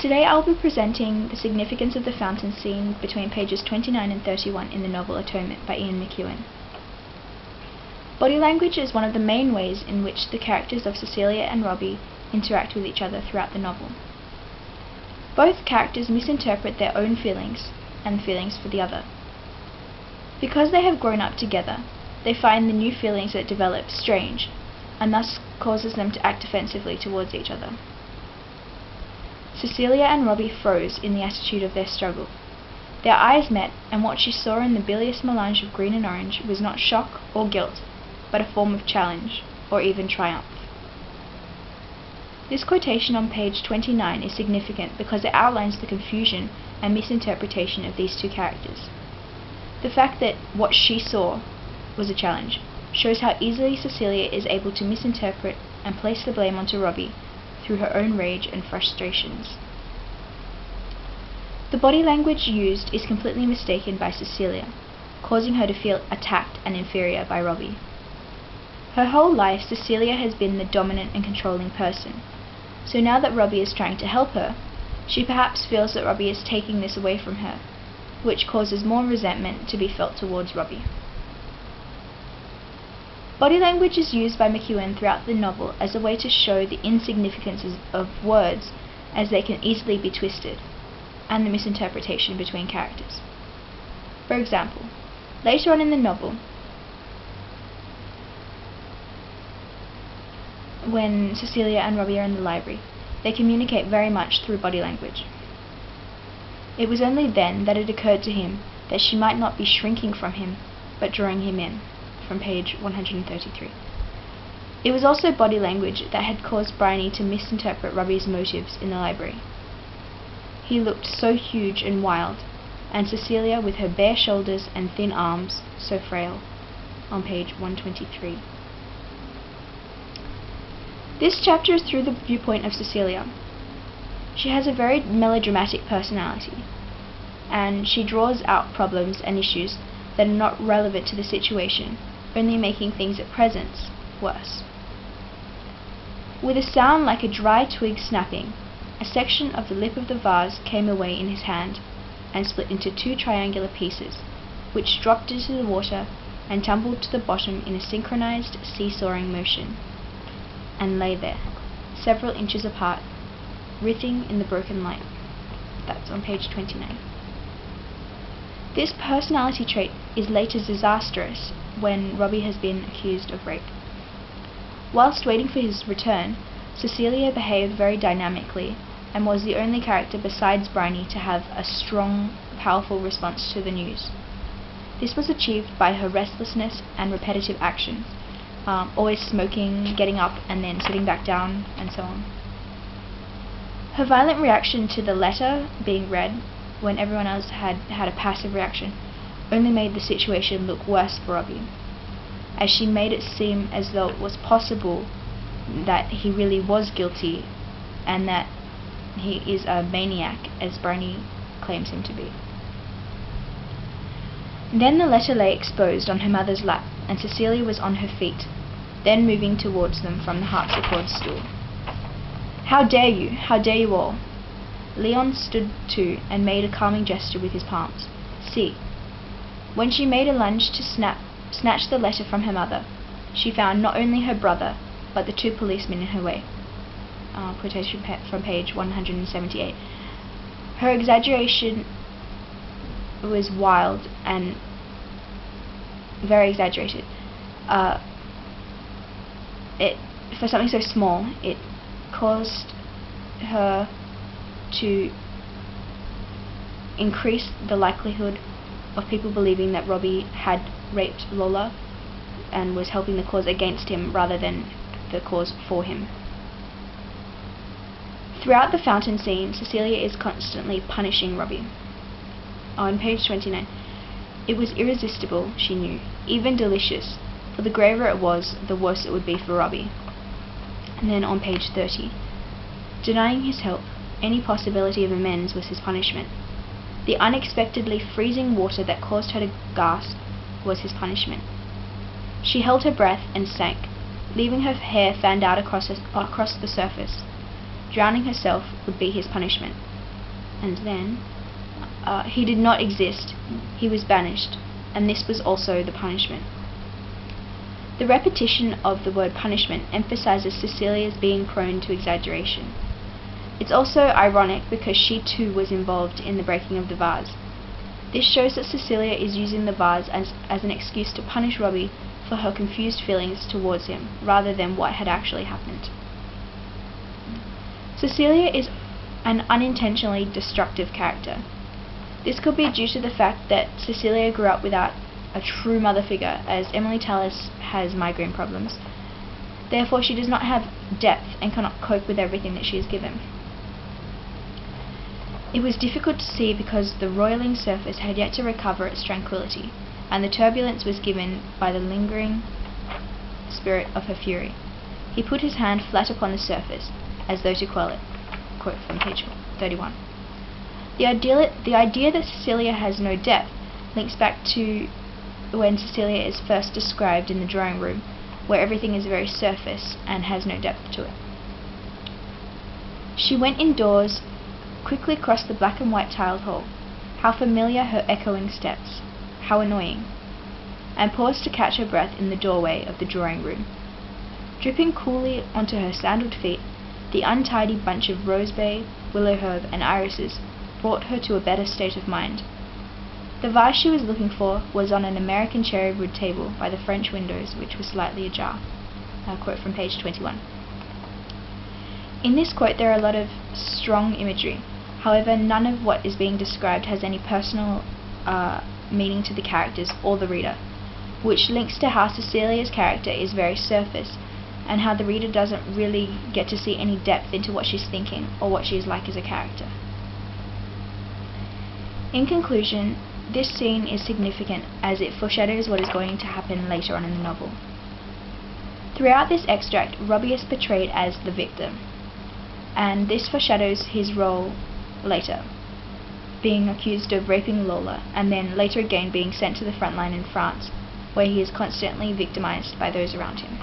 Today I'll be presenting the significance of the fountain scene between pages 29 and 31 in the novel Atonement by Ian McEwan. Body language is one of the main ways in which the characters of Cecilia and Robbie interact with each other throughout the novel. Both characters misinterpret their own feelings and feelings for the other. Because they have grown up together, they find the new feelings that develop strange, and thus causes them to act defensively towards each other. Cecilia and Robbie froze in the attitude of their struggle. Their eyes met, and what she saw in the bilious melange of green and orange was not shock or guilt, but a form of challenge, or even triumph. This quotation on page 29 is significant because it outlines the confusion and misinterpretation of these two characters. The fact that what she saw was a challenge shows how easily Cecilia is able to misinterpret and place the blame onto Robbie through her own rage and frustrations. The body language used is completely mistaken by Cecilia, causing her to feel attacked and inferior by Robbie. Her whole life, Cecilia has been the dominant and controlling person, so now that Robbie is trying to help her, she perhaps feels that Robbie is taking this away from her, which causes more resentment to be felt towards Robbie. Body language is used by McEwan throughout the novel as a way to show the insignificance of words, as they can easily be twisted, and the misinterpretation between characters. For example, later on in the novel, when Cecilia and Robbie are in the library, they communicate very much through body language. It was only then that it occurred to him that she might not be shrinking from him, but drawing him in, from page 133. It was also body language that had caused Bryony to misinterpret Robbie's motives in the library. He looked so huge and wild, and Cecilia, with her bare shoulders and thin arms, so frail, on page 123. This chapter is through the viewpoint of Cecilia. She has a very melodramatic personality, and she draws out problems and issues that are not relevant to the situation, only making things at present worse. With a sound like a dry twig snapping, a section of the lip of the vase came away in his hand and split into two triangular pieces, which dropped into the water and tumbled to the bottom in a synchronized seesawing motion, and lay there, several inches apart, writhing in the broken light. That's on page 29. This personality trait is later disastrous when Robbie has been accused of rape. Whilst waiting for his return, Cecilia behaved very dynamically and was the only character besides Bryony to have a strong, powerful response to the news. This was achieved by her restlessness and repetitive actions, always smoking, getting up and then sitting back down, and so on. Her violent reaction to the letter being read, when everyone else had a passive reaction, only made the situation look worse for Robbie, as she made it seem as though it was possible that he really was guilty and that he is a maniac, as Bryony claims him to be. Then the letter lay exposed on her mother's lap, and Cecilia was on her feet, then moving towards them from the harpsichord stool. "How dare you? How dare you all?" Leon stood too and made a calming gesture with his palms. "See." When she made a lunge to snatch the letter from her mother, she found not only her brother, but the two policemen in her way. Quotation from page 178. Her exaggeration was wild and very exaggerated. For something so small, it caused her to increase the likelihood of people believing that Robbie had raped Lola and was helping the cause against him rather than the cause for him. Throughout the fountain scene, Cecilia is constantly punishing Robbie. On page 29, it was irresistible, she knew, even delicious, for the graver it was, the worse it would be for Robbie. And then on page 30, denying his help, any possibility of amends was his punishment. The unexpectedly freezing water that caused her to gasp was his punishment. She held her breath and sank, leaving her hair fanned out across the surface. Drowning herself would be his punishment, and then he did not exist, he was banished, and this was also the punishment. The repetition of the word punishment emphasizes Cecilia's being prone to exaggeration. It's also ironic because she too was involved in the breaking of the vase. This shows that Cecilia is using the vase as an excuse to punish Robbie for her confused feelings towards him, rather than what had actually happened. Cecilia is an unintentionally destructive character. This could be due to the fact that Cecilia grew up without a true mother figure, as Emily Tallis has migraine problems. Therefore, she does not have depth and cannot cope with everything that she is given. It was difficult to see because the roiling surface had yet to recover its tranquility, and the turbulence was given by the lingering spirit of her fury. He put his hand flat upon the surface, as though to quell it. Quote from page 31. The idea that Cecilia has no depth links back to when Cecilia is first described in the drawing room, where everything is very surface and has no depth to it. She went indoors, quickly crossed the black and white tiled hall. How familiar her echoing steps, how annoying, and paused to catch her breath in the doorway of the drawing room. Dripping coolly onto her sandaled feet, the untidy bunch of rosebay, willow herb, and irises brought her to a better state of mind. The vase she was looking for was on an American cherry wood table by the French windows, which was slightly ajar. Quote from page 21. In this quote there are a lot of strong imagery. However, none of what is being described has any personal meaning to the characters or the reader, which links to how Cecilia's character is very surface, and how the reader doesn't really get to see any depth into what she's thinking or what she is like as a character. In conclusion, this scene is significant as it foreshadows what is going to happen later on in the novel. Throughout this extract, Robbie is portrayed as the victim, and this foreshadows his role later, being accused of raping Lola, and then later again being sent to the front line in France, where he is constantly victimized by those around him.